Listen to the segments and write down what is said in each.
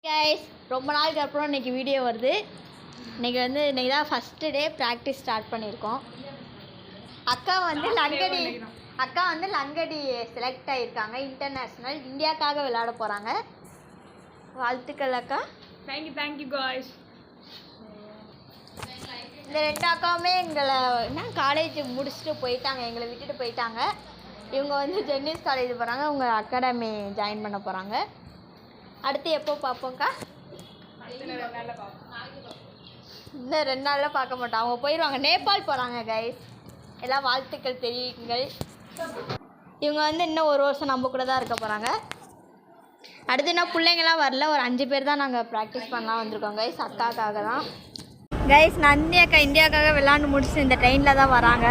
Guys, ரொம்ப நாளுக்கு அப்புறம் இன்றைக்கி வீடியோ வருது. இன்றைக்கி தான் ஃபஸ்ட்டு டே ப்ராக்டிஸ் ஸ்டார்ட் பண்ணியிருக்கோம். அக்கா வந்து லங்கடி செலக்ட் ஆகியிருக்காங்க. இன்டர்நேஷ்னல் இந்தியாவுக்காக விளையாட போகிறாங்க. வாழ்த்துக்கள் அக்கா. Thank you guys. இந்த ரெண்டு அக்காவுமே காலேஜ் முடிச்சுட்டு போயிட்டாங்க, எங்களை விட்டுட்டு போயிட்டாங்க. இவங்க வந்து ஜென்னிஸ் காலேஜ் போகிறாங்க, அவங்க அகாடமி ஜாயின் பண்ண போகிறாங்க. அடுத்து எப்போ பார்ப்போம்க்கா? இன்னும் 2 நாளில் பார்க்க மாட்டோம், அவங்க போயிடுவாங்க. நேபாள் போகிறாங்க கைஸ். எல்லாம் வாழ்த்துக்கள் தெரியுங்கள். இவங்க வந்து இன்னும் 1 வருஷம் நம்ம கூட தான் இருக்க போகிறாங்க. அடுத்து இன்னும் பிள்ளைங்களாம் வரல, ஒரு 5 பேர் தான் நாங்கள் ப்ராக்டிஸ் பண்ணலாம் வந்திருக்கோம் கைஸ். அக்காக்காக தான் கைஸ். நந்தினி அக்கா இந்தியாவுக்காக விளாண்டு முடிச்சு இந்த ட்ரெயினில் தான் வராங்க.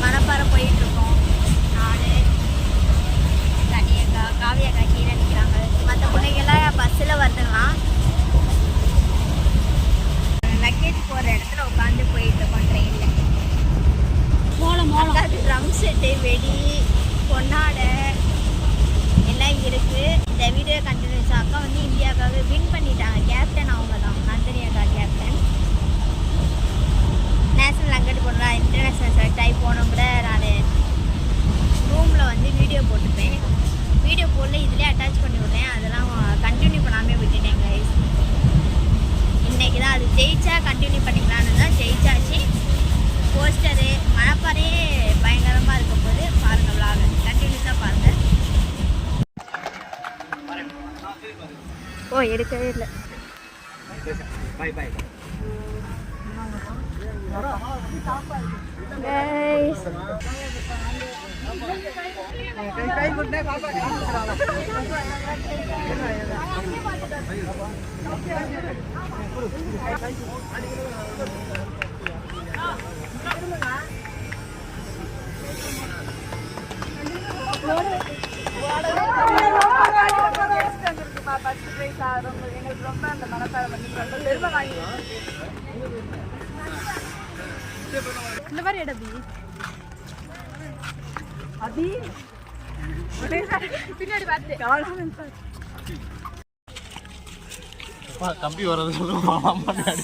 மணப்பாறை போயிட்டு இருக்கோம். நானு கனியக்கா, காவியக்கா கீழே நிற்கிறாங்க. மற்ற பிள்ளைங்கெல்லாம் பஸ்ஸில் வந்துடலாம். லக்கேஜ் போகிற இடத்துல உட்காந்து போயிட்டு இருக்கோம் ட்ரெயினில். ட்ரம் செட்டு, வெடி, பொன்னாடை எல்லாம் இருக்குது. இந்த வீடியோ கண்டினியூஸ். அக்கா வந்து இந்தியாவுக்காக வின் பண்ணிட்டாங்க. கேப்டன் அவங்க தான், நந்தினி அக்கா கேப்டன். நேஷனல் லங்கடி போடலாம், இன்டர்நேஷ்னல் செலக்ட் ஆகி போனோம் கூட. நான் ரூமில் வந்து வீடியோ போட்டுப்பேன். வீடியோ போடல, இதிலே அட்டாச் பண்ணி விட்றேன். அதெல்லாம் கண்டினியூ பண்ணாமே விட்டுட்டேன் கைஸ். இன்றைக்கி தான் அது ஜெயிச்சா கண்டினியூ பண்ணிக்கலான்னு தான். ஜெயிச்சாச்சு. போஸ்டரு மணப்பாறையே பயங்கரமாக இருக்க போது. பாருங்கள், விளாக கண்டினியூஸாக பாருங்கள். ஓ, எடுக்கவே இல்லை. எங்களுக்கு ரொம்ப அந்த மனப்பாறை பண்ணி பெருமை வாங்கி இந்த மாதிரி இடபி அபி பின்னாடி பார்த்து தம்பி வரது சொல்லுவாங்க.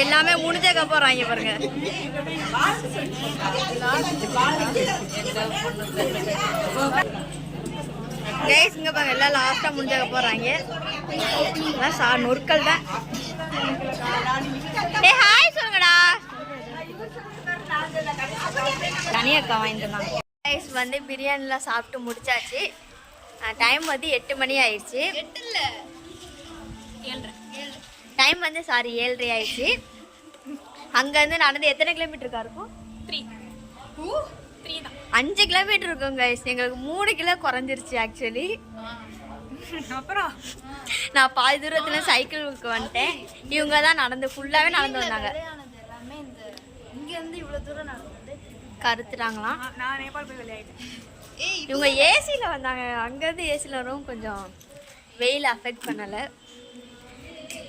எல்லாமே முடிஞ்சக்க போறாங்க பாருங்க. கைஸ் இங்க பாருங்க எல்லாம் லாஸ்டா முடிஞ்சக்க போறாங்க. எல்லாம் நொற்கள் தான். ஏய் ஹாய் சொல்லுங்கடா. தனியாக்கா வாங்கிட்டு கைஸ் வந்து பிரியாணிலாம் சாப்பிட்டு முடிச்சாச்சு. டைம் வந்து 8 மணி ஆயிடுச்சு. டைம் வந்து 7:30 ஆயிடுச்சு. அங்கேருந்து நடந்து எத்தனை கிலோமீட்டருக்கா இருக்கும்? 5 கிலோமீட்டர் இருக்கும் கைஸ். எங்களுக்கு 3 கிலோ குறைஞ்சிருச்சு ஆக்சுவலி. அப்புறம் நான் பாதி தூரத்துல சைக்கிளுக்கு வந்துட்டேன். இவங்க தான் நடந்து ஃபுல்லாவே நடந்து வந்தாங்க. கருத்துட்டாங்களாம். இவங்க ஏசியில வந்தாங்க. அங்கேருந்து ஏசியில் வரவும் கொஞ்சம் வெயில் அஃபெக்ட் பண்ணலை.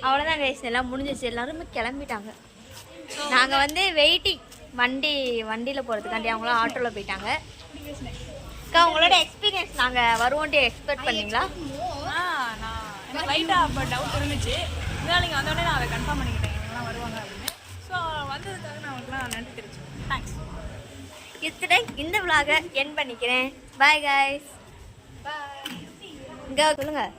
அவ்வளோதான் கைஸ், எல்லாம் முடிஞ்சிச்சு. எல்லாருமே கிளம்பிட்டாங்க. நாங்கள் வந்து வெயிட்டிங் வண்டியில் போகிறதுக்காண்டி அவங்களாம் ஆட்டோவில் போயிட்டாங்க. அக்கா உங்களோட எக்ஸ்பீரியன்ஸ் நாங்கள் வருவோன்ட்டு எக்ஸ்பெக்ட் பண்ணீங்களா? நான் லைட்டாக அப்போ டவுட் இருந்துச்சு. இதனால் நீங்கள் வந்தோடனே நான் அதை கன்ஃபார்ம் பண்ணிக்கிட்டேன் இவங்கெல்லாம் வருவாங்க அப்படின்னு. ஸோ வந்ததுக்காக நான் அவங்களுக்குலாம் நன்றி தெரிவிச்சேன். தேங்க்ஸ். இத்துடன் இந்த vlog-ஐ எண்ட் பண்ணிக்கிறேன். Bye guys. பாய். இங்கே சொல்லுங்கள்.